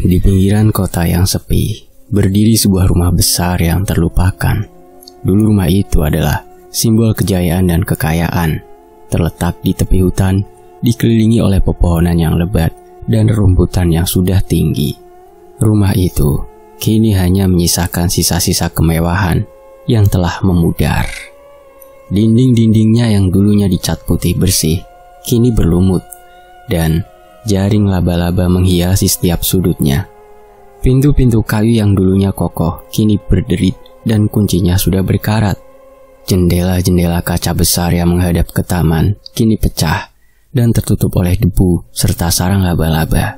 Di pinggiran kota yang sepi, berdiri sebuah rumah besar yang terlupakan. Dulu rumah itu adalah simbol kejayaan dan kekayaan. Terletak di tepi hutan, dikelilingi oleh pepohonan yang lebat dan rerumputan yang sudah tinggi. Rumah itu kini hanya menyisakan sisa-sisa kemewahan yang telah memudar. Dinding-dindingnya yang dulunya dicat putih bersih, kini berlumut, dan jaring laba-laba menghiasi setiap sudutnya. Pintu-pintu kayu yang dulunya kokoh kini berderit dan kuncinya sudah berkarat. Jendela-jendela kaca besar yang menghadap ke taman kini pecah dan tertutup oleh debu serta sarang laba-laba.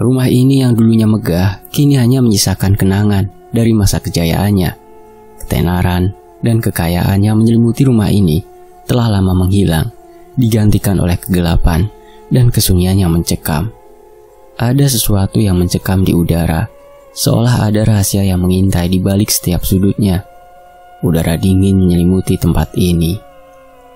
Rumah ini yang dulunya megah kini hanya menyisakan kenangan dari masa kejayaannya. Ketenaran dan kekayaan yang menyelimuti rumah ini telah lama menghilang, digantikan oleh kegelapan dan kesunyian yang mencekam. Ada sesuatu yang mencekam di udara, seolah ada rahasia yang mengintai di balik setiap sudutnya. Udara dingin menyelimuti tempat ini,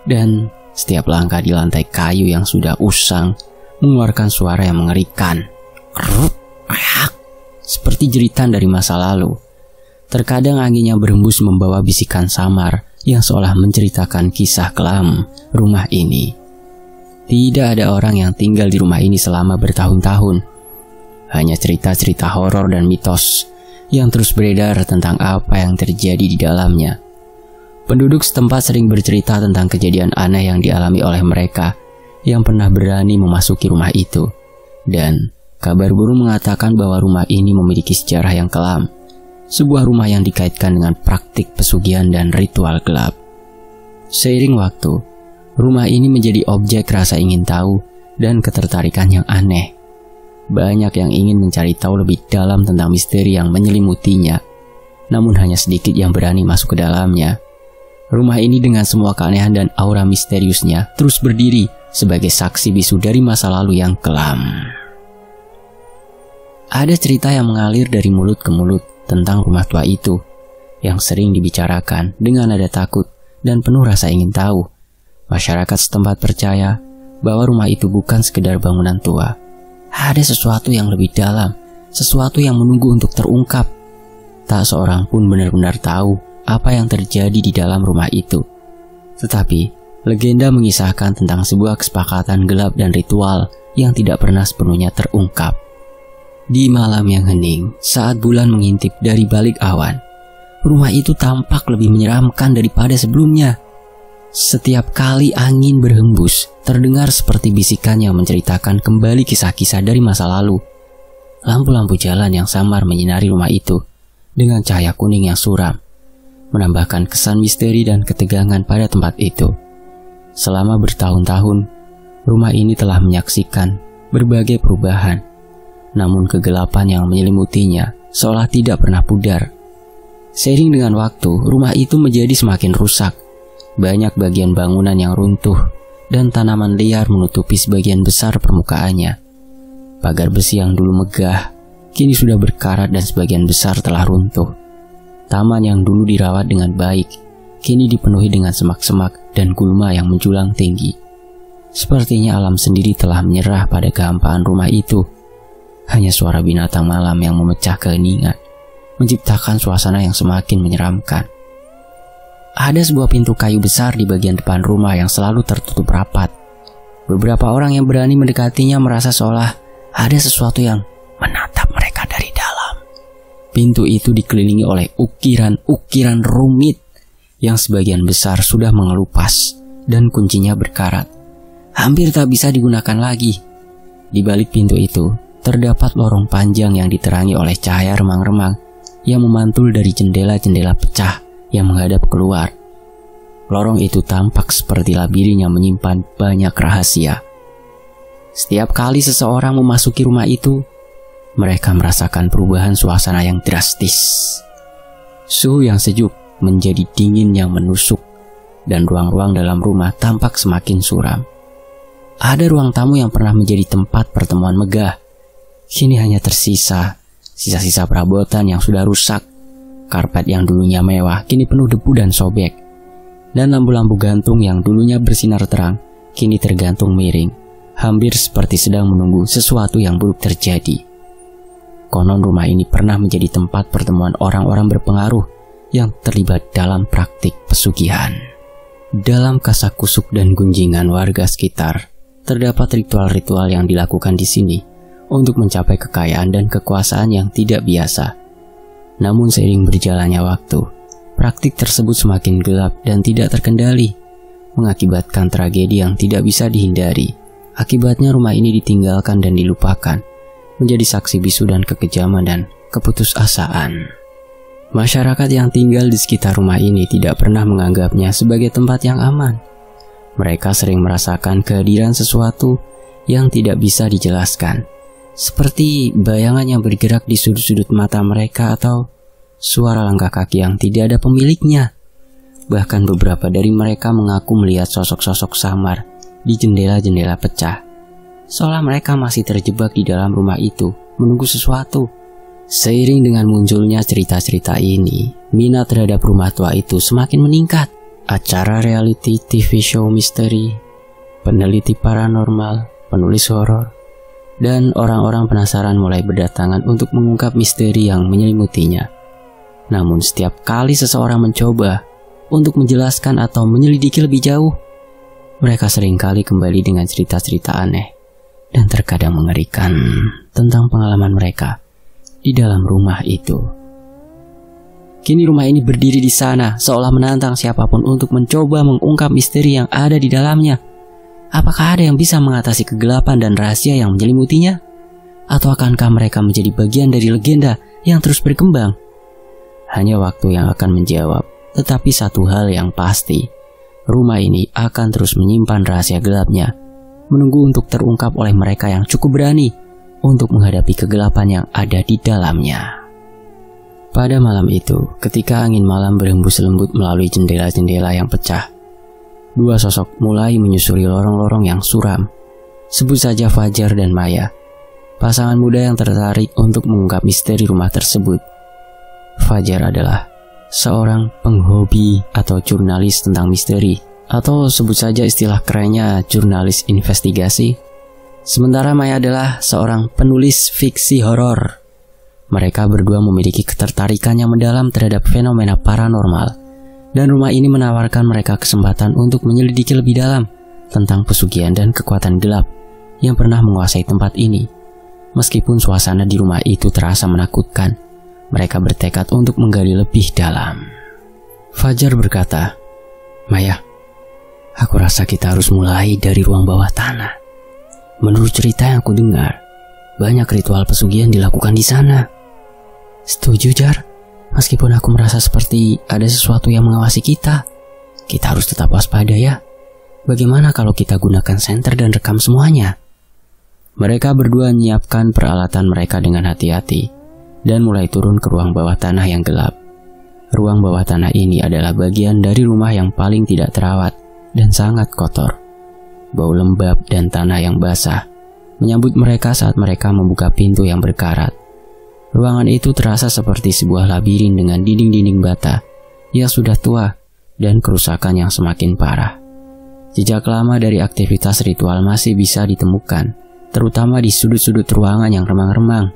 dan setiap langkah di lantai kayu yang sudah usang mengeluarkan suara yang mengerikan. Kruk, ayak, seperti jeritan dari masa lalu. Terkadang anginnya berhembus membawa bisikan samar yang seolah menceritakan kisah kelam rumah ini. Tidak ada orang yang tinggal di rumah ini selama bertahun-tahun. Hanya cerita-cerita horor dan mitos yang terus beredar tentang apa yang terjadi di dalamnya. Penduduk setempat sering bercerita tentang kejadian aneh yang dialami oleh mereka yang pernah berani memasuki rumah itu. Dan kabar burung mengatakan bahwa rumah ini memiliki sejarah yang kelam. Sebuah rumah yang dikaitkan dengan praktik pesugihan dan ritual gelap. Seiring waktu, rumah ini menjadi objek rasa ingin tahu dan ketertarikan yang aneh. Banyak yang ingin mencari tahu lebih dalam tentang misteri yang menyelimutinya, namun hanya sedikit yang berani masuk ke dalamnya. Rumah ini dengan semua keanehan dan aura misteriusnya terus berdiri sebagai saksi bisu dari masa lalu yang kelam. Ada cerita yang mengalir dari mulut ke mulut tentang rumah tua itu, yang sering dibicarakan dengan nada takut dan penuh rasa ingin tahu. Masyarakat setempat percaya bahwa rumah itu bukan sekedar bangunan tua. Ada sesuatu yang lebih dalam, sesuatu yang menunggu untuk terungkap. Tak seorang pun benar-benar tahu apa yang terjadi di dalam rumah itu. Tetapi, legenda mengisahkan tentang sebuah kesepakatan gelap dan ritual yang tidak pernah sepenuhnya terungkap. Di malam yang hening, saat bulan mengintip dari balik awan, rumah itu tampak lebih menyeramkan daripada sebelumnya. Setiap kali angin berhembus, terdengar seperti bisikan yang menceritakan kembali kisah-kisah dari masa lalu. Lampu-lampu jalan yang samar menyinari rumah itu dengan cahaya kuning yang suram, menambahkan kesan misteri dan ketegangan pada tempat itu. Selama bertahun-tahun, rumah ini telah menyaksikan berbagai perubahan, namun kegelapan yang menyelimutinya seolah tidak pernah pudar. Seiring dengan waktu, rumah itu menjadi semakin rusak. Banyak bagian bangunan yang runtuh dan tanaman liar menutupi sebagian besar permukaannya. Pagar besi yang dulu megah kini sudah berkarat dan sebagian besar telah runtuh. Taman yang dulu dirawat dengan baik kini dipenuhi dengan semak-semak dan gulma yang menjulang tinggi. Sepertinya alam sendiri telah menyerah pada kehampaan rumah itu. Hanya suara binatang malam yang memecah keheningan menciptakan suasana yang semakin menyeramkan. Ada sebuah pintu kayu besar di bagian depan rumah yang selalu tertutup rapat. Beberapa orang yang berani mendekatinya merasa seolah ada sesuatu yang menatap mereka dari dalam. Pintu itu dikelilingi oleh ukiran-ukiran rumit yang sebagian besar sudah mengelupas dan kuncinya berkarat. Hampir tak bisa digunakan lagi. Di balik pintu itu terdapat lorong panjang yang diterangi oleh cahaya remang-remang yang memantul dari jendela-jendela pecah yang menghadap keluar. Lorong itu tampak seperti labirin yang menyimpan banyak rahasia. Setiap kali seseorang memasuki rumah itu, mereka merasakan perubahan suasana yang drastis. Suhu yang sejuk menjadi dingin yang menusuk, dan ruang-ruang dalam rumah tampak semakin suram. Ada ruang tamu yang pernah menjadi tempat pertemuan megah. Kini hanya tersisa sisa-sisa perabotan yang sudah rusak. Karpet yang dulunya mewah kini penuh debu dan sobek. Dan lampu-lampu gantung yang dulunya bersinar terang kini tergantung miring, hampir seperti sedang menunggu sesuatu yang buruk terjadi. Konon rumah ini pernah menjadi tempat pertemuan orang-orang berpengaruh yang terlibat dalam praktik pesugihan. Dalam kasakusuk dan gunjingan warga sekitar, terdapat ritual-ritual yang dilakukan di sini untuk mencapai kekayaan dan kekuasaan yang tidak biasa. Namun seiring berjalannya waktu, praktik tersebut semakin gelap dan tidak terkendali, mengakibatkan tragedi yang tidak bisa dihindari. Akibatnya rumah ini ditinggalkan dan dilupakan, menjadi saksi bisu dan kekejaman dan keputusasaan. Masyarakat yang tinggal di sekitar rumah ini tidak pernah menganggapnya sebagai tempat yang aman. Mereka sering merasakan kehadiran sesuatu yang tidak bisa dijelaskan, seperti bayangan yang bergerak di sudut-sudut mata mereka atau suara langkah kaki yang tidak ada pemiliknya. Bahkan beberapa dari mereka mengaku melihat sosok-sosok samar di jendela-jendela pecah, seolah mereka masih terjebak di dalam rumah itu, menunggu sesuatu. Seiring dengan munculnya cerita-cerita ini, minat terhadap rumah tua itu semakin meningkat. Acara reality TV show misteri, peneliti paranormal, penulis horor, dan orang-orang penasaran mulai berdatangan untuk mengungkap misteri yang menyelimutinya. Namun setiap kali seseorang mencoba untuk menjelaskan atau menyelidiki lebih jauh, mereka seringkali kembali dengan cerita-cerita aneh dan terkadang mengerikan tentang pengalaman mereka di dalam rumah itu. Kini rumah ini berdiri di sana, seolah menantang siapapun untuk mencoba mengungkap misteri yang ada di dalamnya. Apakah ada yang bisa mengatasi kegelapan dan rahasia yang menyelimutinya? Atau akankah mereka menjadi bagian dari legenda yang terus berkembang? Hanya waktu yang akan menjawab, tetapi satu hal yang pasti, rumah ini akan terus menyimpan rahasia gelapnya, menunggu untuk terungkap oleh mereka yang cukup berani untuk menghadapi kegelapan yang ada di dalamnya. Pada malam itu, ketika angin malam berhembus lembut melalui jendela-jendela yang pecah, dua sosok mulai menyusuri lorong-lorong yang suram. Sebut saja Fajar dan Maya, pasangan muda yang tertarik untuk mengungkap misteri rumah tersebut. Fajar adalah seorang penghobi atau jurnalis tentang misteri, atau sebut saja istilah kerennya jurnalis investigasi. Sementara Maya adalah seorang penulis fiksi horor. Mereka berdua memiliki ketertarikan yang mendalam terhadap fenomena paranormal, dan rumah ini menawarkan mereka kesempatan untuk menyelidiki lebih dalam tentang pesugihan dan kekuatan gelap yang pernah menguasai tempat ini. Meskipun suasana di rumah itu terasa menakutkan, mereka bertekad untuk menggali lebih dalam. Fajar berkata, "Maya, aku rasa kita harus mulai dari ruang bawah tanah. Menurut cerita yang aku dengar, banyak ritual pesugihan dilakukan di sana." "Setuju, Jar. Meskipun aku merasa seperti ada sesuatu yang mengawasi kita harus tetap waspada ya. Bagaimana kalau kita gunakan senter dan rekam semuanya?" Mereka berdua menyiapkan peralatan mereka dengan hati-hati dan mulai turun ke ruang bawah tanah yang gelap. Ruang bawah tanah ini adalah bagian dari rumah yang paling tidak terawat dan sangat kotor. Bau lembab dan tanah yang basah menyambut mereka saat mereka membuka pintu yang berkarat. Ruangan itu terasa seperti sebuah labirin dengan dinding-dinding bata yang sudah tua dan kerusakan yang semakin parah. Jejak lama dari aktivitas ritual masih bisa ditemukan, terutama di sudut-sudut ruangan yang remang-remang.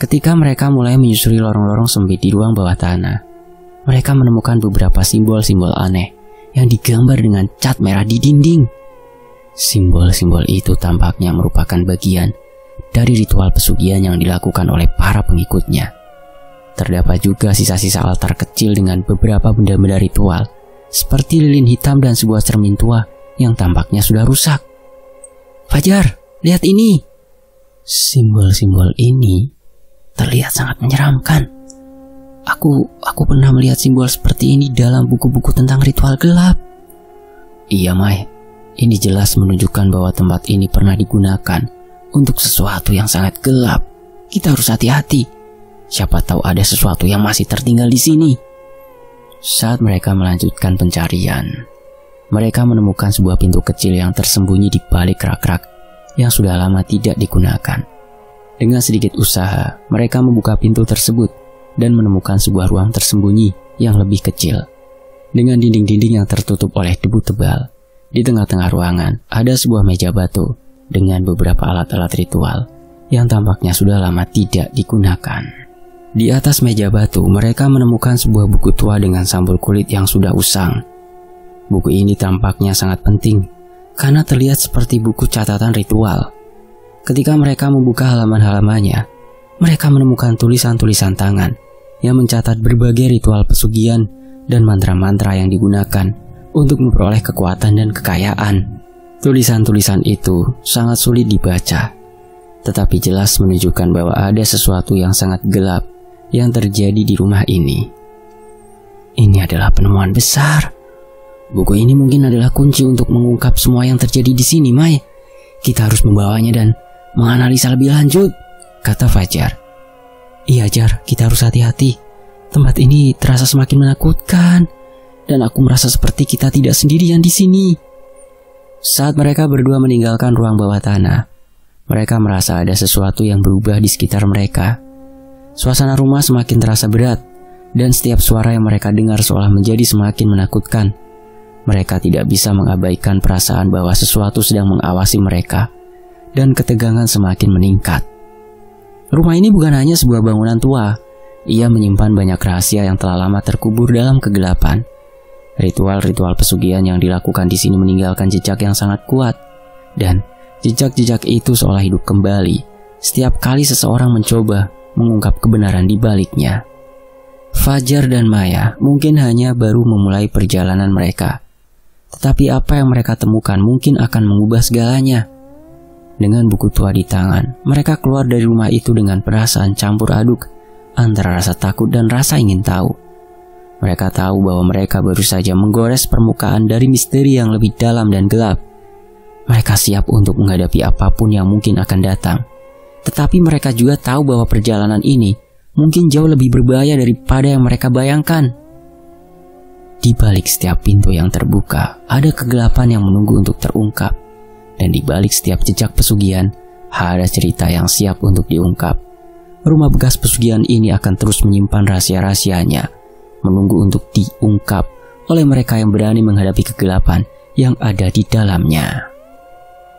Ketika mereka mulai menyusuri lorong-lorong sempit di ruang bawah tanah, mereka menemukan beberapa simbol-simbol aneh yang digambar dengan cat merah di dinding. Simbol-simbol itu tampaknya merupakan bagian dari ritual pesugihan yang dilakukan oleh para pengikutnya. Terdapat juga sisa-sisa altar kecil dengan beberapa benda-benda ritual, seperti lilin hitam dan sebuah cermin tua yang tampaknya sudah rusak. "Fajar, lihat ini!" Simbol-simbol ini terlihat sangat menyeramkan. Aku pernah melihat simbol seperti ini dalam buku-buku tentang ritual gelap." "Iya, Mai. Ini jelas menunjukkan bahwa tempat ini pernah digunakan untuk sesuatu yang sangat gelap. Kita harus hati-hati. Siapa tahu ada sesuatu yang masih tertinggal di sini." Saat mereka melanjutkan pencarian, mereka menemukan sebuah pintu kecil yang tersembunyi di balik rak-rak yang sudah lama tidak digunakan. Dengan sedikit usaha, mereka membuka pintu tersebut dan menemukan sebuah ruang tersembunyi yang lebih kecil, dengan dinding-dinding yang tertutup oleh debu tebal. Di tengah-tengah ruangan ada sebuah meja batu dengan beberapa alat-alat ritual yang tampaknya sudah lama tidak digunakan. Di atas meja batu, mereka menemukan sebuah buku tua dengan sampul kulit yang sudah usang. Buku ini tampaknya sangat penting, karena terlihat seperti buku catatan ritual. Ketika mereka membuka halaman-halamannya, mereka menemukan tulisan-tulisan tangan yang mencatat berbagai ritual pesugihan dan mantra-mantra yang digunakan untuk memperoleh kekuatan dan kekayaan. Tulisan-tulisan itu sangat sulit dibaca, tetapi jelas menunjukkan bahwa ada sesuatu yang sangat gelap yang terjadi di rumah ini. Ini adalah penemuan besar. Buku ini mungkin adalah kunci untuk mengungkap semua yang terjadi di sini, Mai. Kita harus membawanya dan menganalisa lebih lanjut, kata Fajar. Iya, Jar, kita harus hati-hati. Tempat ini terasa semakin menakutkan, dan aku merasa seperti kita tidak sendirian di sini. Saat mereka berdua meninggalkan ruang bawah tanah, mereka merasa ada sesuatu yang berubah di sekitar mereka. Suasana rumah semakin terasa berat, dan setiap suara yang mereka dengar seolah menjadi semakin menakutkan. Mereka tidak bisa mengabaikan perasaan bahwa sesuatu sedang mengawasi mereka, dan ketegangan semakin meningkat. Rumah ini bukan hanya sebuah bangunan tua, ia menyimpan banyak rahasia yang telah lama terkubur dalam kegelapan. Ritual-ritual pesugihan yang dilakukan di sini meninggalkan jejak yang sangat kuat, dan jejak-jejak itu seolah hidup kembali setiap kali seseorang mencoba mengungkap kebenaran di baliknya. Fajar dan Maya mungkin hanya baru memulai perjalanan mereka, tetapi apa yang mereka temukan mungkin akan mengubah segalanya. Dengan buku tua di tangan, mereka keluar dari rumah itu dengan perasaan campur aduk antara rasa takut dan rasa ingin tahu. Mereka tahu bahwa mereka baru saja menggores permukaan dari misteri yang lebih dalam dan gelap. Mereka siap untuk menghadapi apapun yang mungkin akan datang. Tetapi mereka juga tahu bahwa perjalanan ini mungkin jauh lebih berbahaya daripada yang mereka bayangkan. Di balik setiap pintu yang terbuka, ada kegelapan yang menunggu untuk terungkap. Dan di balik setiap jejak pesugihan, ada cerita yang siap untuk diungkap. Rumah bekas pesugihan ini akan terus menyimpan rahasia-rahasianya, menunggu untuk diungkap oleh mereka yang berani menghadapi kegelapan yang ada di dalamnya.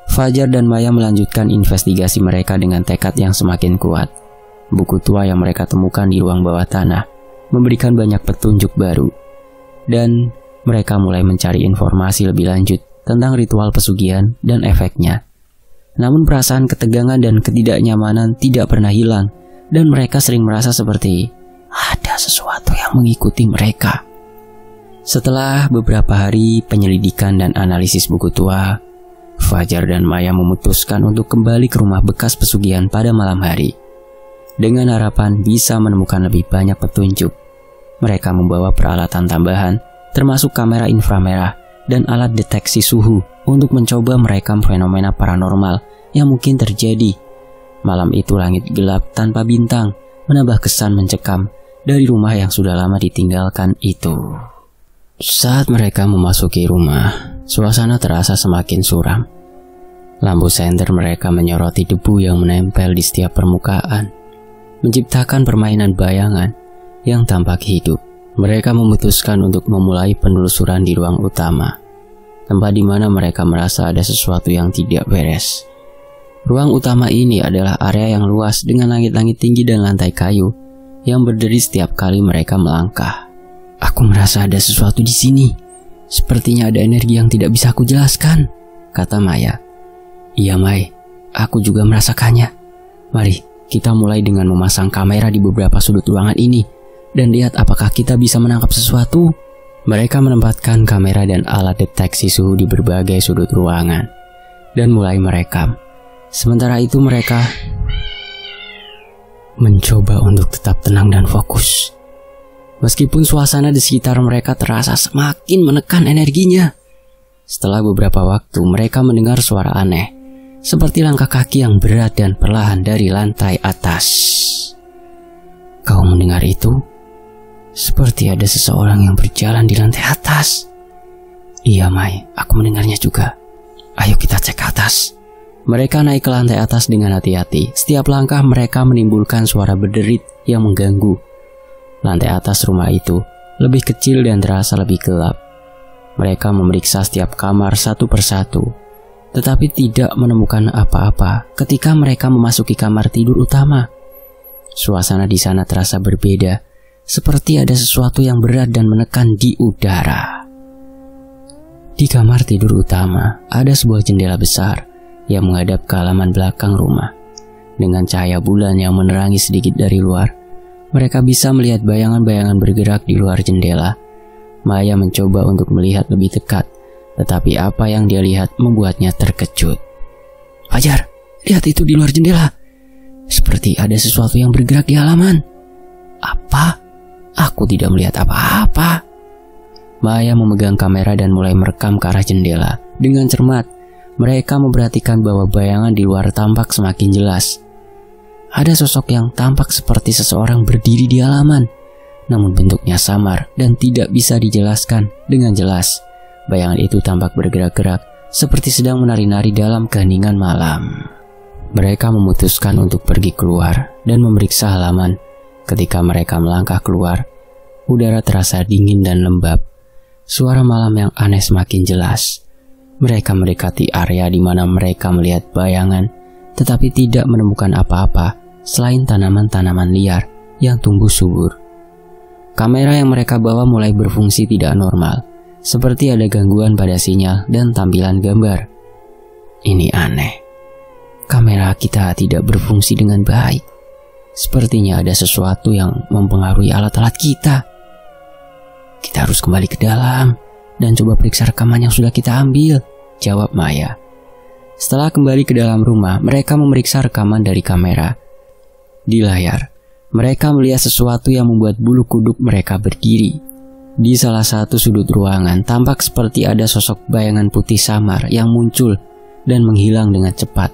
Fajar dan Maya melanjutkan investigasi mereka dengan tekad yang semakin kuat. Buku tua yang mereka temukan di ruang bawah tanah memberikan banyak petunjuk baru, dan mereka mulai mencari informasi lebih lanjut tentang ritual pesugihan dan efeknya. Namun perasaan ketegangan dan ketidaknyamanan tidak pernah hilang, dan mereka sering merasa seperti ada sesuatu yang mengikuti mereka. Setelah beberapa hari penyelidikan dan analisis buku tua, Fajar dan Maya memutuskan untuk kembali ke rumah bekas pesugihan pada malam hari. Dengan harapan bisa menemukan lebih banyak petunjuk, mereka membawa peralatan tambahan, termasuk kamera inframerah dan alat deteksi suhu untuk mencoba merekam fenomena paranormal yang mungkin terjadi. Malam itu langit gelap tanpa bintang, menambah kesan mencekam dari rumah yang sudah lama ditinggalkan itu. Saat mereka memasuki rumah, suasana terasa semakin suram. Lampu senter mereka menyoroti debu yang menempel di setiap permukaan, menciptakan permainan bayangan yang tampak hidup. Mereka memutuskan untuk memulai penelusuran di ruang utama, tempat di mana mereka merasa ada sesuatu yang tidak beres. Ruang utama ini adalah area yang luas dengan langit-langit tinggi dan lantai kayu yang berderi setiap kali mereka melangkah. Aku merasa ada sesuatu di sini. Sepertinya ada energi yang tidak bisa aku jelaskan, kata Maya. Iya, Mai, aku juga merasakannya. Mari kita mulai dengan memasang kamera di beberapa sudut ruangan ini dan lihat apakah kita bisa menangkap sesuatu. Mereka menempatkan kamera dan alat deteksi suhu di berbagai sudut ruangan dan mulai merekam. Sementara itu mereka mencoba untuk tetap tenang dan fokus. Meskipun suasana di sekitar mereka terasa semakin menekan energinya. Setelah beberapa waktu mereka mendengar suara aneh, seperti langkah kaki yang berat dan perlahan dari lantai atas. Kau mendengar itu? Seperti ada seseorang yang berjalan di lantai atas. Iya, Mai, aku mendengarnya juga. Ayo kita cek ke atas. Mereka naik ke lantai atas dengan hati-hati. Setiap langkah mereka menimbulkan suara berderit yang mengganggu. Lantai atas rumah itu lebih kecil dan terasa lebih gelap. Mereka memeriksa setiap kamar satu persatu. tetapi tidak menemukan apa-apa ketika mereka memasuki kamar tidur utama. Suasana di sana terasa berbeda, seperti ada sesuatu yang berat dan menekan di udara. Di kamar tidur utama ada sebuah jendela besar yang menghadap ke halaman belakang rumah. Dengan cahaya bulan yang menerangi sedikit dari luar, mereka bisa melihat bayangan-bayangan bergerak di luar jendela. Maya mencoba untuk melihat lebih dekat, tetapi apa yang dia lihat membuatnya terkejut. "Fajar, lihat itu di luar jendela. Seperti ada sesuatu yang bergerak di halaman." "Apa? Aku tidak melihat apa-apa." Maya memegang kamera dan mulai merekam ke arah jendela. Dengan cermat, mereka memperhatikan bahwa bayangan di luar tampak semakin jelas. Ada sosok yang tampak seperti seseorang berdiri di halaman, namun bentuknya samar dan tidak bisa dijelaskan dengan jelas. Bayangan itu tampak bergerak-gerak, seperti sedang menari-nari dalam keheningan malam. Mereka memutuskan untuk pergi keluar dan memeriksa halaman. Ketika mereka melangkah keluar, udara terasa dingin dan lembab. Suara malam yang aneh semakin jelas. Mereka mendekati area di mana mereka melihat bayangan, tetapi tidak menemukan apa-apa selain tanaman-tanaman liar yang tumbuh subur. Kamera yang mereka bawa mulai berfungsi tidak normal, seperti ada gangguan pada sinyal dan tampilan gambar. Ini aneh. Kamera kita tidak berfungsi dengan baik. Sepertinya ada sesuatu yang mempengaruhi alat-alat kita. Kita harus kembali ke dalam dan coba periksa rekaman yang sudah kita ambil, jawab Maya. Setelah kembali ke dalam rumah, mereka memeriksa rekaman dari kamera. Di layar, mereka melihat sesuatu yang membuat bulu kuduk mereka berdiri. Di salah satu sudut ruangan, tampak seperti ada sosok bayangan putih samar yang muncul dan menghilang dengan cepat.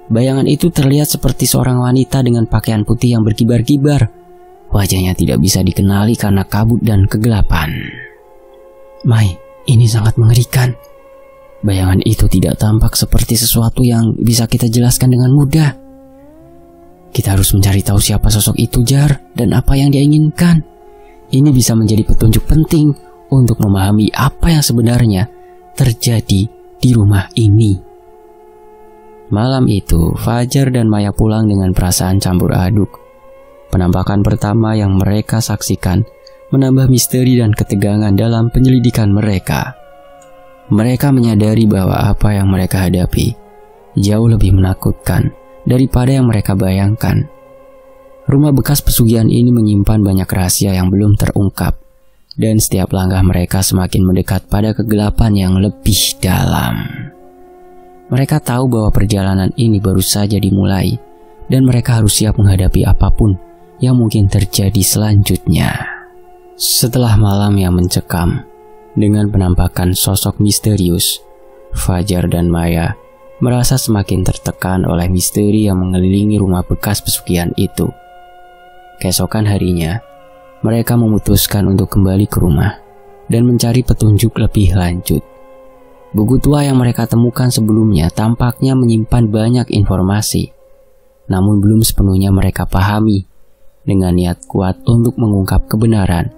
Bayangan itu terlihat seperti seorang wanita dengan pakaian putih yang berkibar-kibar. Wajahnya tidak bisa dikenali karena kabut dan kegelapan. "Mai, ini sangat mengerikan. Bayangan itu tidak tampak seperti sesuatu yang bisa kita jelaskan dengan mudah. Kita harus mencari tahu siapa sosok itu, Jar, dan apa yang dia inginkan. Ini bisa menjadi petunjuk penting untuk memahami apa yang sebenarnya terjadi di rumah ini." Malam itu, Fajar dan Maya pulang dengan perasaan campur aduk. Penampakan pertama yang mereka saksikan menambah misteri dan ketegangan dalam penyelidikan mereka. Mereka menyadari bahwa apa yang mereka hadapi jauh lebih menakutkan daripada yang mereka bayangkan. Rumah bekas pesugihan ini menyimpan banyak rahasia yang belum terungkap, dan setiap langkah mereka semakin mendekat pada kegelapan yang lebih dalam. Mereka tahu bahwa perjalanan ini baru saja dimulai, dan mereka harus siap menghadapi apapun yang mungkin terjadi selanjutnya. Setelah malam yang mencekam, dengan penampakan sosok misterius, Fajar dan Maya merasa semakin tertekan oleh misteri yang mengelilingi rumah bekas pesugihan itu. Keesokan harinya, mereka memutuskan untuk kembali ke rumah dan mencari petunjuk lebih lanjut. Buku tua yang mereka temukan sebelumnya tampaknya menyimpan banyak informasi, namun belum sepenuhnya mereka pahami. Dengan niat kuat untuk mengungkap kebenaran,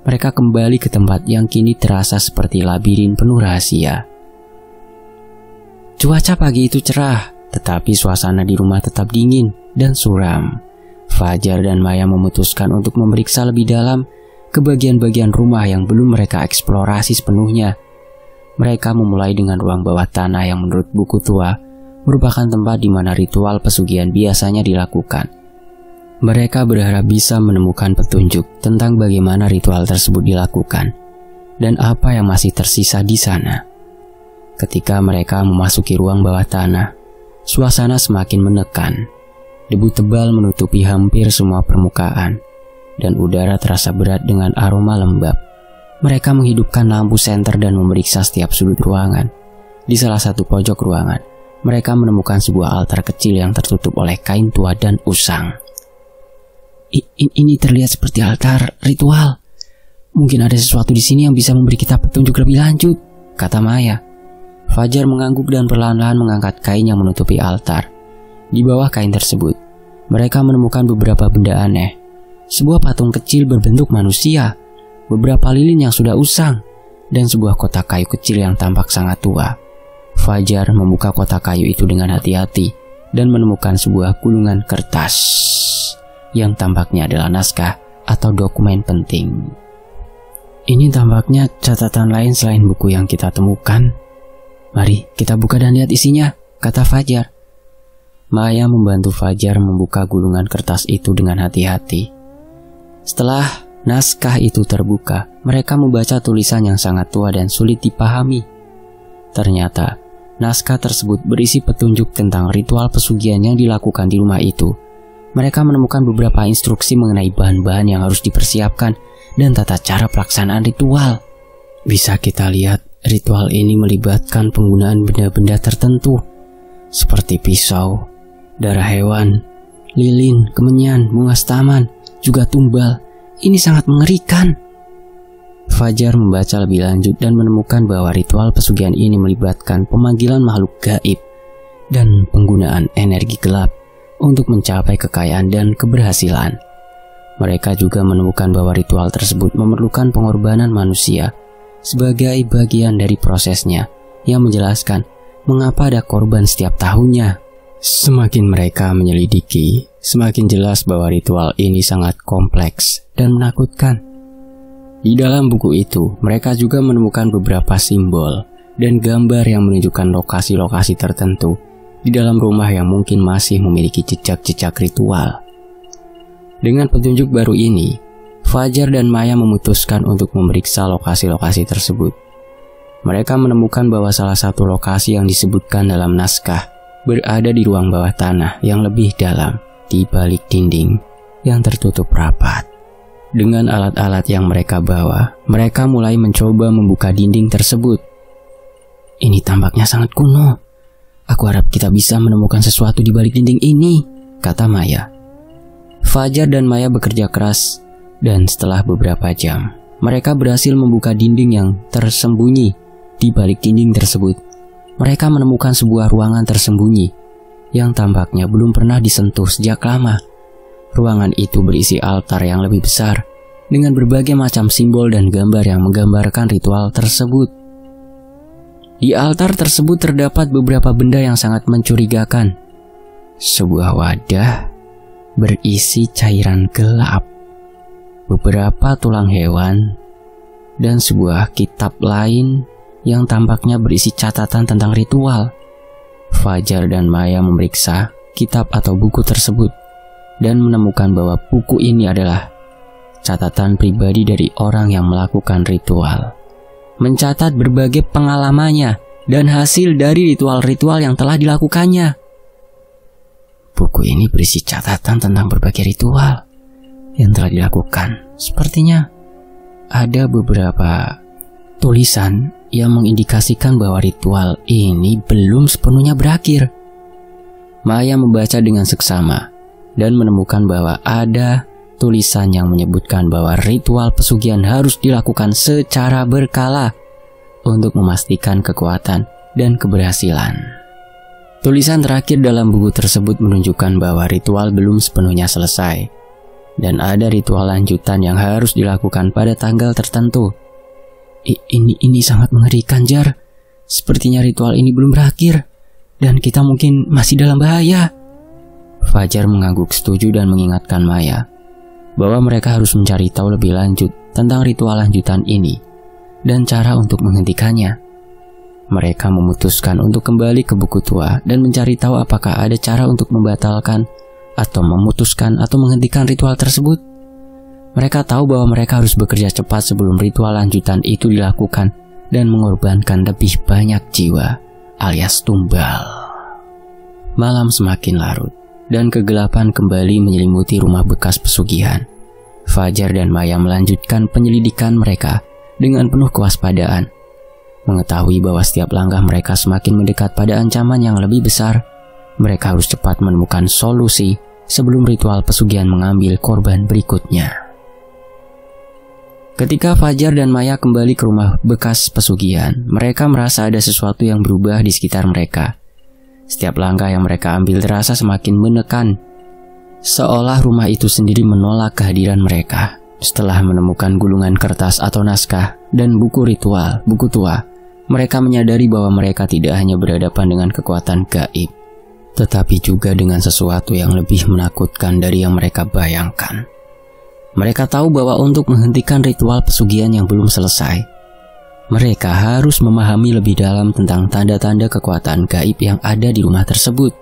mereka kembali ke tempat yang kini terasa seperti labirin penuh rahasia. Cuaca pagi itu cerah, tetapi suasana di rumah tetap dingin dan suram. Fajar dan Maya memutuskan untuk memeriksa lebih dalam ke bagian-bagian rumah yang belum mereka eksplorasi sepenuhnya. Mereka memulai dengan ruang bawah tanah yang menurut buku tua merupakan tempat di mana ritual pesugihan biasanya dilakukan. Mereka berharap bisa menemukan petunjuk tentang bagaimana ritual tersebut dilakukan dan apa yang masih tersisa di sana. Ketika mereka memasuki ruang bawah tanah, suasana semakin menekan. Debu tebal menutupi hampir semua permukaan, dan udara terasa berat dengan aroma lembab. Mereka menghidupkan lampu senter dan memeriksa setiap sudut ruangan. Di salah satu pojok ruangan, mereka menemukan sebuah altar kecil yang tertutup oleh kain tua dan usang. Ini terlihat seperti altar ritual. Mungkin ada sesuatu di sini yang bisa memberi kita petunjuk lebih lanjut, kata Maya. Fajar mengangguk dan perlahan-lahan mengangkat kain yang menutupi altar. Di bawah kain tersebut, mereka menemukan beberapa benda aneh. Sebuah patung kecil berbentuk manusia, beberapa lilin yang sudah usang, dan sebuah kotak kayu kecil yang tampak sangat tua. Fajar membuka kotak kayu itu dengan hati-hati dan menemukan sebuah gulungan kertas yang tampaknya adalah naskah atau dokumen penting. Ini tampaknya catatan lain selain buku yang kita temukan. Mari kita buka dan lihat isinya, kata Fajar. Maya membantu Fajar membuka gulungan kertas itu dengan hati-hati. Setelah naskah itu terbuka, mereka membaca tulisan yang sangat tua dan sulit dipahami. Ternyata, naskah tersebut berisi petunjuk tentang ritual pesugihan yang dilakukan di rumah itu. Mereka menemukan beberapa instruksi mengenai bahan-bahan yang harus dipersiapkan dan tata cara pelaksanaan ritual. Bisa kita lihat, ritual ini melibatkan penggunaan benda-benda tertentu, seperti pisau, darah hewan, lilin, kemenyan, bunga taman, juga tumbal. Ini sangat mengerikan. Fajar membaca lebih lanjut dan menemukan bahwa ritual pesugihan ini melibatkan pemanggilan makhluk gaib dan penggunaan energi gelap untuk mencapai kekayaan dan keberhasilan. Mereka juga menemukan bahwa ritual tersebut memerlukan pengorbanan manusia sebagai bagian dari prosesnya, yang menjelaskan mengapa ada korban setiap tahunnya. Semakin mereka menyelidiki, semakin jelas bahwa ritual ini sangat kompleks dan menakutkan. Di dalam buku itu, mereka juga menemukan beberapa simbol dan gambar yang menunjukkan lokasi-lokasi tertentu di dalam rumah yang mungkin masih memiliki jejak-jejak ritual. Dengan petunjuk baru ini, Fajar dan Maya memutuskan untuk memeriksa lokasi-lokasi tersebut. Mereka menemukan bahwa salah satu lokasi yang disebutkan dalam naskah berada di ruang bawah tanah yang lebih dalam, di balik dinding yang tertutup rapat. Dengan alat-alat yang mereka bawa, mereka mulai mencoba membuka dinding tersebut. Ini tampaknya sangat kuno. Aku harap kita bisa menemukan sesuatu di balik dinding ini, kata Maya. Fajar dan Maya bekerja keras, dan setelah beberapa jam, mereka berhasil membuka dinding yang tersembunyi. Di balik dinding tersebut, mereka menemukan sebuah ruangan tersembunyi yang tampaknya belum pernah disentuh sejak lama. Ruangan itu berisi altar yang lebih besar dengan berbagai macam simbol dan gambar yang menggambarkan ritual tersebut. Di altar tersebut terdapat beberapa benda yang sangat mencurigakan. Sebuah wadah berisi cairan gelap, beberapa tulang hewan, dan sebuah kitab lain yang tampaknya berisi catatan tentang ritual. Fajar dan Maya memeriksa kitab atau buku tersebut dan menemukan bahwa buku ini adalah catatan pribadi dari orang yang melakukan ritual, mencatat berbagai pengalamannya dan hasil dari ritual-ritual yang telah dilakukannya. Buku ini berisi catatan tentang berbagai ritual yang telah dilakukan. Sepertinya ada beberapa tulisan yang mengindikasikan bahwa ritual ini belum sepenuhnya berakhir. Maya membaca dengan seksama dan menemukan bahwa ada tulisan yang menyebutkan bahwa ritual pesugihan harus dilakukan secara berkala untuk memastikan kekuatan dan keberhasilan. Tulisan terakhir dalam buku tersebut menunjukkan bahwa ritual belum sepenuhnya selesai dan ada ritual lanjutan yang harus dilakukan pada tanggal tertentu. Ini sangat mengerikan, Jar. Sepertinya ritual ini belum berakhir dan kita mungkin masih dalam bahaya. Fajar mengangguk setuju dan mengingatkan Maya bahwa mereka harus mencari tahu lebih lanjut tentang ritual lanjutan ini dan cara untuk menghentikannya. Mereka memutuskan untuk kembali ke buku tua dan mencari tahu apakah ada cara untuk membatalkan atau memutuskan atau menghentikan ritual tersebut. Mereka tahu bahwa mereka harus bekerja cepat sebelum ritual lanjutan itu dilakukan dan mengorbankan lebih banyak jiwa alias tumbal. Malam semakin larut dan kegelapan kembali menyelimuti rumah bekas pesugihan. Fajar dan Maya melanjutkan penyelidikan mereka dengan penuh kewaspadaan. Mengetahui bahwa setiap langkah mereka semakin mendekat pada ancaman yang lebih besar, mereka harus cepat menemukan solusi sebelum ritual pesugihan mengambil korban berikutnya. Ketika Fajar dan Maya kembali ke rumah bekas pesugihan, mereka merasa ada sesuatu yang berubah di sekitar mereka. Setiap langkah yang mereka ambil terasa semakin menekan, seolah rumah itu sendiri menolak kehadiran mereka. Setelah menemukan gulungan kertas atau naskah dan buku ritual, buku tua, mereka menyadari bahwa mereka tidak hanya berhadapan dengan kekuatan gaib, tetapi juga dengan sesuatu yang lebih menakutkan dari yang mereka bayangkan. Mereka tahu bahwa untuk menghentikan ritual pesugihan yang belum selesai, mereka harus memahami lebih dalam tentang tanda-tanda kekuatan gaib yang ada di rumah tersebut.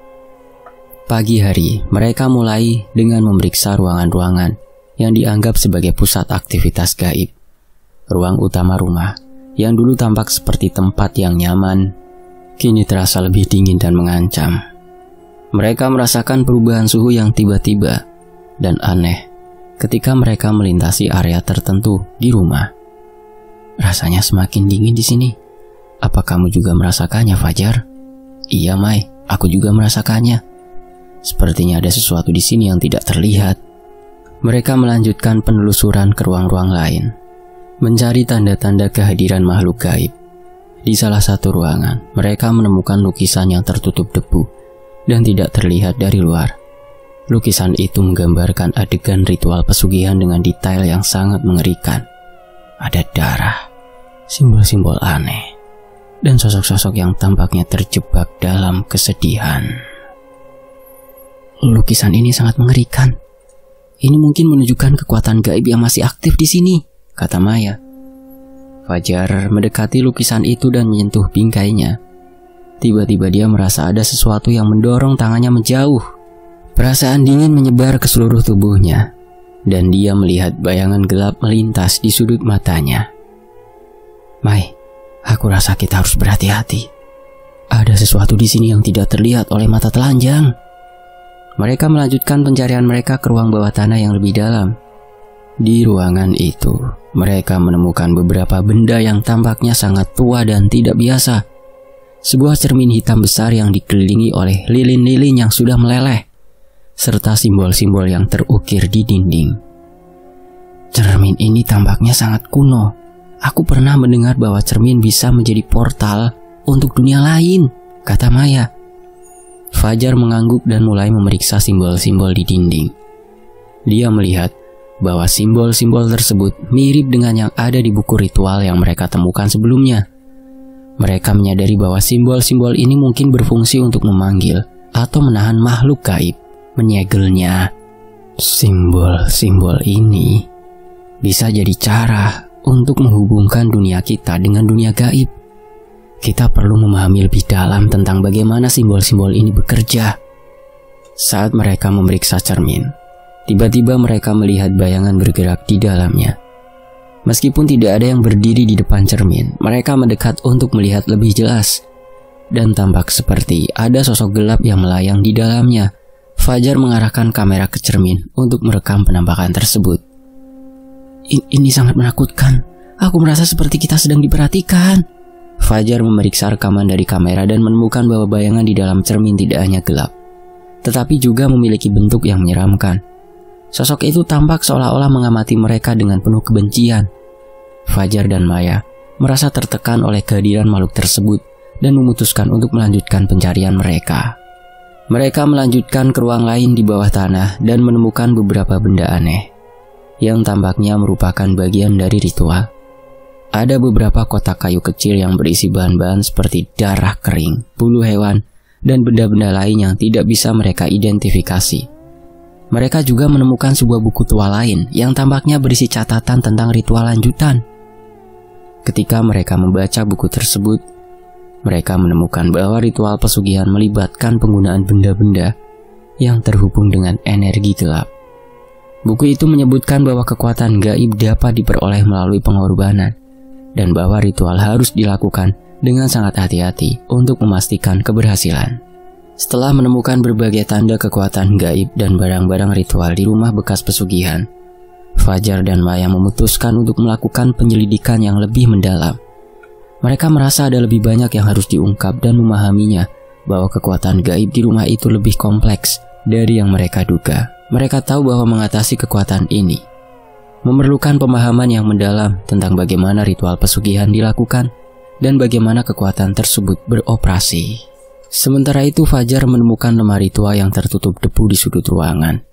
Pagi hari, mereka mulai dengan memeriksa ruangan-ruangan yang dianggap sebagai pusat aktivitas gaib. Ruang utama rumah, yang dulu tampak seperti tempat yang nyaman, kini terasa lebih dingin dan mengancam. Mereka merasakan perubahan suhu yang tiba-tiba dan aneh ketika mereka melintasi area tertentu di rumah. Rasanya semakin dingin di sini. Apa kamu juga merasakannya, Fajar? Iya, Mai, aku juga merasakannya. Sepertinya ada sesuatu di sini yang tidak terlihat. Mereka melanjutkan penelusuran ke ruang-ruang lain, mencari tanda-tanda kehadiran makhluk gaib. Di salah satu ruangan, mereka menemukan lukisan yang tertutup debu dan tidak terlihat dari luar. Lukisan itu menggambarkan adegan ritual pesugihan dengan detail yang sangat mengerikan. Ada darah, simbol-simbol aneh, dan sosok-sosok yang tampaknya terjebak dalam kesedihan. Lukisan ini sangat mengerikan. Ini mungkin menunjukkan kekuatan gaib yang masih aktif di sini, kata Maya. Fajar mendekati lukisan itu dan menyentuh bingkainya. Tiba-tiba dia merasa ada sesuatu yang mendorong tangannya menjauh. Perasaan dingin menyebar ke seluruh tubuhnya, dan dia melihat bayangan gelap melintas di sudut matanya. Mai, aku rasa kita harus berhati-hati. Ada sesuatu di sini yang tidak terlihat oleh mata telanjang. Mereka melanjutkan pencarian mereka ke ruang bawah tanah yang lebih dalam. Di ruangan itu, mereka menemukan beberapa benda yang tampaknya sangat tua dan tidak biasa. Sebuah cermin hitam besar yang dikelilingi oleh lilin-lilin yang sudah meleleh, serta simbol-simbol yang terukir di dinding. Cermin ini tampaknya sangat kuno. Aku pernah mendengar bahwa cermin bisa menjadi portal untuk dunia lain, kata Maya. Fajar mengangguk dan mulai memeriksa simbol-simbol di dinding. Dia melihat bahwa simbol-simbol tersebut mirip dengan yang ada di buku ritual yang mereka temukan sebelumnya. Mereka menyadari bahwa simbol-simbol ini mungkin berfungsi untuk memanggil atau menahan makhluk gaib, menyegelnya. Simbol-simbol ini bisa jadi cara untuk menghubungkan dunia kita dengan dunia gaib. Kita perlu memahami lebih dalam tentang bagaimana simbol-simbol ini bekerja. Saat mereka memeriksa cermin, tiba-tiba mereka melihat bayangan bergerak di dalamnya. Meskipun tidak ada yang berdiri di depan cermin, mereka mendekat untuk melihat lebih jelas. Dan tampak seperti ada sosok gelap yang melayang di dalamnya. Fajar mengarahkan kamera ke cermin untuk merekam penampakan tersebut. Ini sangat menakutkan. Aku merasa seperti kita sedang diperhatikan. Fajar memeriksa rekaman dari kamera dan menemukan bahwa bayangan di dalam cermin tidak hanya gelap, tetapi juga memiliki bentuk yang menyeramkan. Sosok itu tampak seolah-olah mengamati mereka dengan penuh kebencian. Fajar dan Maya merasa tertekan oleh kehadiran makhluk tersebut dan memutuskan untuk melanjutkan pencarian mereka. Mereka melanjutkan ke ruang lain di bawah tanah dan menemukan beberapa benda aneh yang tampaknya merupakan bagian dari ritual. Ada beberapa kotak kayu kecil yang berisi bahan-bahan seperti darah kering, bulu hewan, dan benda-benda lain yang tidak bisa mereka identifikasi. Mereka juga menemukan sebuah buku tua lain yang tampaknya berisi catatan tentang ritual lanjutan. Ketika mereka membaca buku tersebut, mereka menemukan bahwa ritual pesugihan melibatkan penggunaan benda-benda yang terhubung dengan energi gelap. Buku itu menyebutkan bahwa kekuatan gaib dapat diperoleh melalui pengorbanan, dan bahwa ritual harus dilakukan dengan sangat hati-hati untuk memastikan keberhasilan. Setelah menemukan berbagai tanda kekuatan gaib dan barang-barang ritual di rumah bekas pesugihan, Fajar dan Maya memutuskan untuk melakukan penyelidikan yang lebih mendalam. Mereka merasa ada lebih banyak yang harus diungkap dan memahaminya, bahwa kekuatan gaib di rumah itu lebih kompleks dari yang mereka duga. Mereka tahu bahwa mengatasi kekuatan ini memerlukan pemahaman yang mendalam tentang bagaimana ritual pesugihan dilakukan dan bagaimana kekuatan tersebut beroperasi. Sementara itu, Fajar menemukan lemari tua yang tertutup debu di sudut ruangan.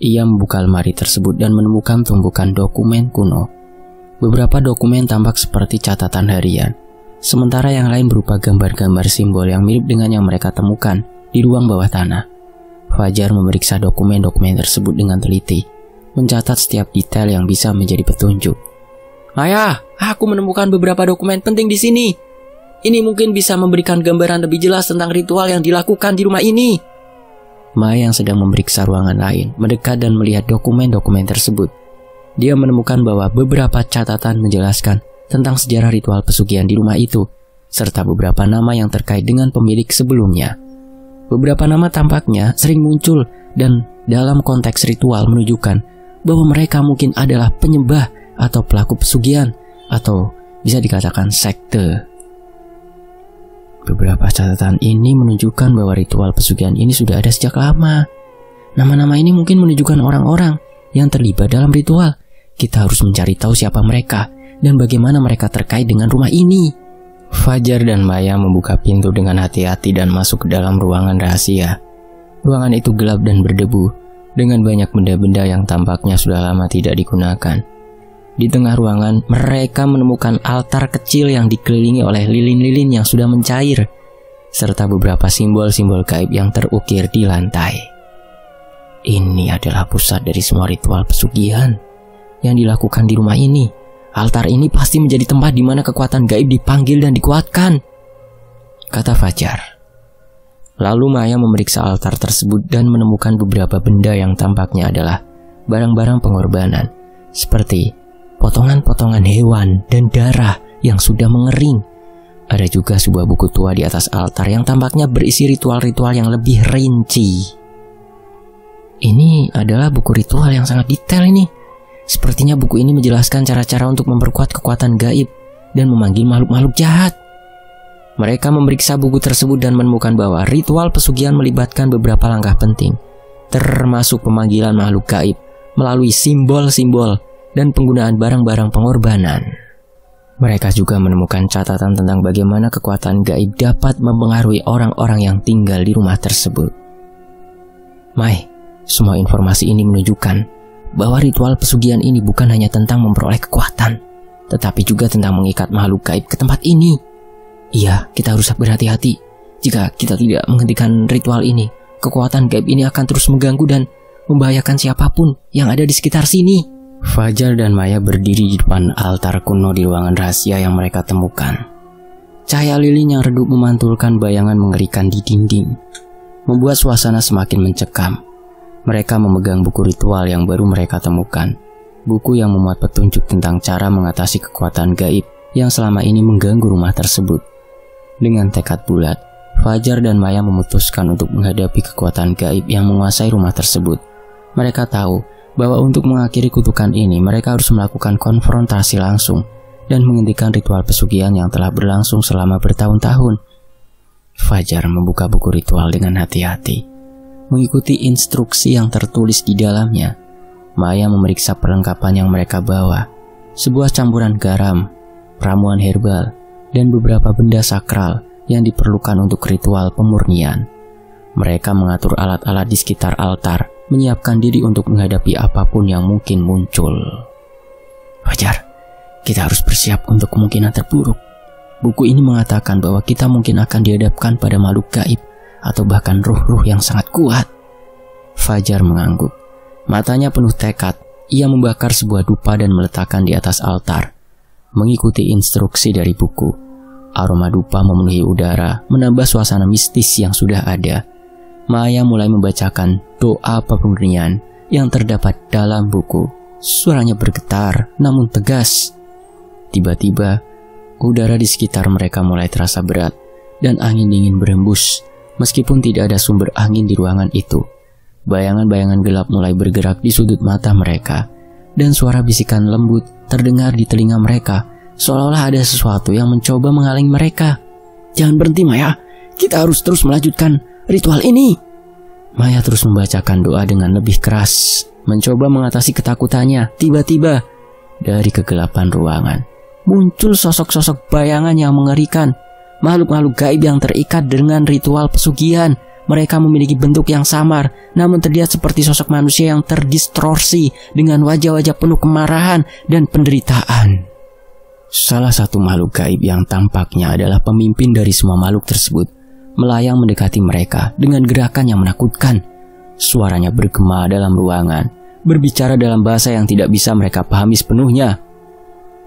Ia membuka lemari tersebut dan menemukan tumpukan dokumen kuno. Beberapa dokumen tampak seperti catatan harian, sementara yang lain berupa gambar-gambar simbol yang mirip dengan yang mereka temukan di ruang bawah tanah. Fajar memeriksa dokumen-dokumen tersebut dengan teliti, mencatat setiap detail yang bisa menjadi petunjuk. "Maya, aku menemukan beberapa dokumen penting di sini. Ini mungkin bisa memberikan gambaran lebih jelas tentang ritual yang dilakukan di rumah ini." Maya yang sedang memeriksa ruangan lain mendekat dan melihat dokumen-dokumen tersebut. Dia menemukan bahwa beberapa catatan menjelaskan tentang sejarah ritual pesugihan di rumah itu, serta beberapa nama yang terkait dengan pemilik sebelumnya. Beberapa nama tampaknya sering muncul dan dalam konteks ritual menunjukkan bahwa mereka mungkin adalah penyembah atau pelaku pesugihan, atau bisa dikatakan sekte. Beberapa catatan ini menunjukkan bahwa ritual pesugihan ini sudah ada sejak lama. Nama-nama ini mungkin menunjukkan orang-orang yang terlibat dalam ritual. Kita harus mencari tahu siapa mereka dan bagaimana mereka terkait dengan rumah ini. Fajar dan Maya membuka pintu dengan hati-hati dan masuk ke dalam ruangan rahasia. Ruangan itu gelap dan berdebu, dengan banyak benda-benda yang tampaknya sudah lama tidak digunakan. Di tengah ruangan, mereka menemukan altar kecil yang dikelilingi oleh lilin-lilin yang sudah mencair, serta beberapa simbol-simbol gaib yang terukir di lantai. Ini adalah pusat dari semua ritual pesugihan yang dilakukan di rumah ini. Altar ini pasti menjadi tempat di mana kekuatan gaib dipanggil dan dikuatkan, kata Fajar. Lalu Maya memeriksa altar tersebut dan menemukan beberapa benda yang tampaknya adalah barang-barang pengorbanan, seperti potongan-potongan hewan dan darah yang sudah mengering. Ada juga sebuah buku tua di atas altar yang tampaknya berisi ritual-ritual yang lebih rinci. Ini adalah buku ritual yang sangat detail ini. Sepertinya buku ini menjelaskan cara-cara untuk memperkuat kekuatan gaib dan memanggil makhluk-makhluk jahat. Mereka memeriksa buku tersebut dan menemukan bahwa ritual pesugihan melibatkan beberapa langkah penting, termasuk pemanggilan makhluk gaib melalui simbol-simbol dan penggunaan barang-barang pengorbanan. Mereka juga menemukan catatan tentang bagaimana kekuatan gaib dapat mempengaruhi orang-orang yang tinggal di rumah tersebut. Mai, semua informasi ini menunjukkan bahwa ritual pesugihan ini bukan hanya tentang memperoleh kekuatan, tetapi juga tentang mengikat makhluk gaib ke tempat ini. Iya, kita harus berhati-hati. Jika kita tidak menghentikan ritual ini, kekuatan gaib ini akan terus mengganggu dan membahayakan siapapun yang ada di sekitar sini. Fajar dan Maya berdiri di depan altar kuno di ruangan rahasia yang mereka temukan. Cahaya lilin yang redup memantulkan bayangan mengerikan di dinding, membuat suasana semakin mencekam. Mereka memegang buku ritual yang baru mereka temukan, buku yang memuat petunjuk tentang cara mengatasi kekuatan gaib yang selama ini mengganggu rumah tersebut. Dengan tekad bulat, Fajar dan Maya memutuskan untuk menghadapi kekuatan gaib yang menguasai rumah tersebut. Mereka tahu bahwa untuk mengakhiri kutukan ini, mereka harus melakukan konfrontasi langsung dan menghentikan ritual pesugihan yang telah berlangsung selama bertahun-tahun. Fajar membuka buku ritual dengan hati-hati, mengikuti instruksi yang tertulis di dalamnya. Maya memeriksa perlengkapan yang mereka bawa, sebuah campuran garam, ramuan herbal, dan beberapa benda sakral yang diperlukan untuk ritual pemurnian. Mereka mengatur alat-alat di sekitar altar, menyiapkan diri untuk menghadapi apapun yang mungkin muncul. Fajar, kita harus bersiap untuk kemungkinan terburuk. Buku ini mengatakan bahwa kita mungkin akan dihadapkan pada makhluk gaib atau bahkan ruh-ruh yang sangat kuat. Fajar mengangguk. Matanya penuh tekad. Ia membakar sebuah dupa dan meletakkan di atas altar. Mengikuti instruksi dari buku, aroma dupa memenuhi udara, menambah suasana mistis yang sudah ada. Maya mulai membacakan doa pemurnian yang terdapat dalam buku. Suaranya bergetar namun tegas. Tiba-tiba, udara di sekitar mereka mulai terasa berat dan angin dingin berembus. Meskipun tidak ada sumber angin di ruangan itu, bayangan-bayangan gelap mulai bergerak di sudut mata mereka, dan suara bisikan lembut terdengar di telinga mereka, seolah-olah ada sesuatu yang mencoba menghalangi mereka. Jangan berhenti, Maya. Kita harus terus melanjutkan ritual ini. Maya terus membacakan doa dengan lebih keras, mencoba mengatasi ketakutannya. Tiba-tiba, dari kegelapan ruangan, muncul sosok-sosok bayangan yang mengerikan. Makhluk-makhluk gaib yang terikat dengan ritual pesugihan. Mereka memiliki bentuk yang samar, namun terlihat seperti sosok manusia yang terdistorsi dengan wajah-wajah penuh kemarahan dan penderitaan. Salah satu makhluk gaib yang tampaknya adalah pemimpin dari semua makhluk tersebut melayang mendekati mereka dengan gerakan yang menakutkan. Suaranya bergema dalam ruangan, berbicara dalam bahasa yang tidak bisa mereka pahami sepenuhnya.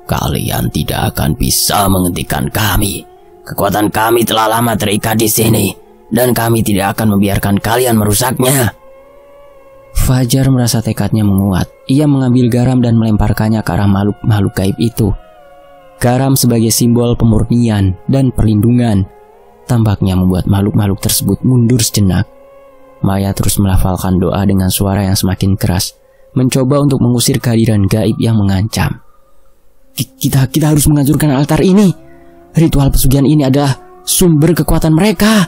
Kalian tidak akan bisa menghentikan kami. Kekuatan kami telah lama terikat di sini, dan kami tidak akan membiarkan kalian merusaknya. Fajar merasa tekadnya menguat. Ia mengambil garam dan melemparkannya ke arah makhluk-makhluk gaib itu. Garam sebagai simbol pemurnian dan perlindungan tampaknya membuat makhluk-makhluk tersebut mundur sejenak. Maya terus melafalkan doa dengan suara yang semakin keras, mencoba untuk mengusir kehadiran gaib yang mengancam. Kita harus menghancurkan altar ini. Ritual pesugihan ini adalah sumber kekuatan mereka.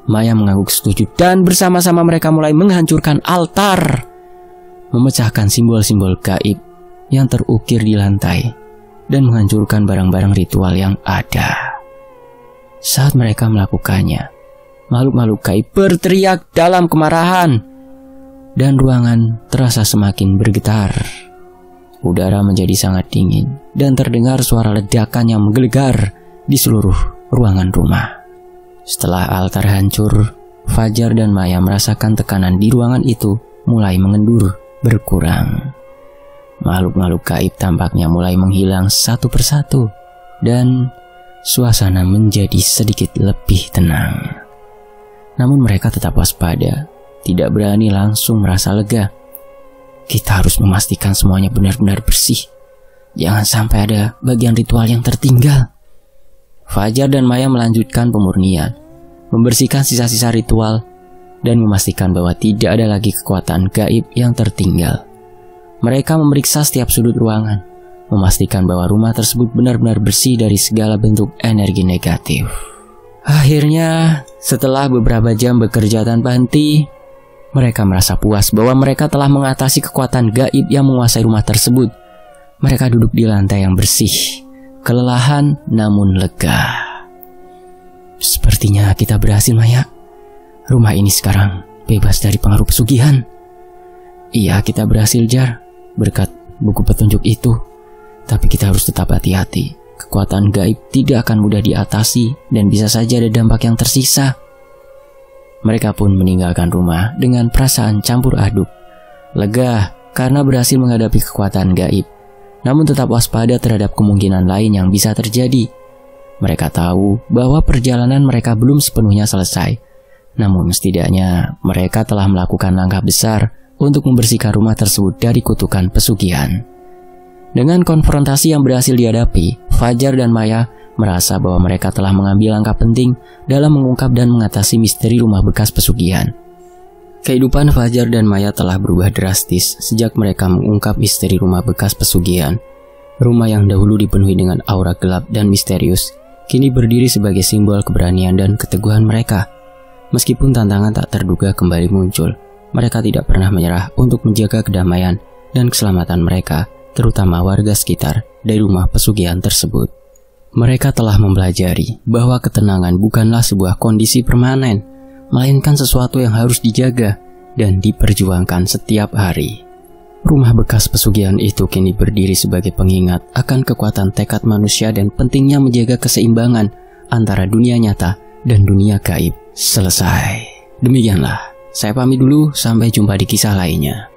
Maya mengangguk setuju dan bersama-sama mereka mulai menghancurkan altar, memecahkan simbol-simbol gaib yang terukir di lantai dan menghancurkan barang-barang ritual yang ada. Saat mereka melakukannya, makhluk-makhluk gaib berteriak dalam kemarahan dan ruangan terasa semakin bergetar. Udara menjadi sangat dingin dan terdengar suara ledakan yang menggelegar di seluruh ruangan rumah. Setelah altar hancur, Fajar dan Maya merasakan tekanan di ruangan itu mulai mengendur berkurang. Makhluk-makhluk gaib tampaknya mulai menghilang satu persatu dan suasana menjadi sedikit lebih tenang. Namun mereka tetap waspada, tidak berani langsung merasa lega. Kita harus memastikan semuanya benar-benar bersih. Jangan sampai ada bagian ritual yang tertinggal. Fajar dan Maya melanjutkan pemurnian, membersihkan sisa-sisa ritual, dan memastikan bahwa tidak ada lagi kekuatan gaib yang tertinggal. Mereka memeriksa setiap sudut ruangan, memastikan bahwa rumah tersebut benar-benar bersih dari segala bentuk energi negatif. Akhirnya, setelah beberapa jam bekerja tanpa henti, mereka merasa puas bahwa mereka telah mengatasi kekuatan gaib yang menguasai rumah tersebut. Mereka duduk di lantai yang bersih, kelelahan namun lega. Sepertinya kita berhasil, Maya. Rumah ini sekarang bebas dari pengaruh pesugihan. Iya, kita berhasil, Jar, berkat buku petunjuk itu. Tapi kita harus tetap hati-hati. Kekuatan gaib tidak akan mudah diatasi dan bisa saja ada dampak yang tersisa. Mereka pun meninggalkan rumah dengan perasaan campur aduk. Lega karena berhasil menghadapi kekuatan gaib, namun tetap waspada terhadap kemungkinan lain yang bisa terjadi. Mereka tahu bahwa perjalanan mereka belum sepenuhnya selesai. Namun setidaknya mereka telah melakukan langkah besar untuk membersihkan rumah tersebut dari kutukan pesugihan. Dengan konfrontasi yang berhasil dihadapi, Fajar dan Maya merasa bahwa mereka telah mengambil langkah penting dalam mengungkap dan mengatasi misteri rumah bekas pesugihan. Kehidupan Fajar dan Maya telah berubah drastis sejak mereka mengungkap misteri rumah bekas pesugihan. Rumah yang dahulu dipenuhi dengan aura gelap dan misterius, kini berdiri sebagai simbol keberanian dan keteguhan mereka. Meskipun tantangan tak terduga kembali muncul, mereka tidak pernah menyerah untuk menjaga kedamaian dan keselamatan mereka, terutama warga sekitar dari rumah pesugihan tersebut. Mereka telah mempelajari bahwa ketenangan bukanlah sebuah kondisi permanen, melainkan sesuatu yang harus dijaga dan diperjuangkan setiap hari. Rumah bekas pesugihan itu kini berdiri sebagai pengingat akan kekuatan tekad manusia dan pentingnya menjaga keseimbangan antara dunia nyata dan dunia gaib. Selesai. Demikianlah. Saya pamit dulu, sampai jumpa di kisah lainnya.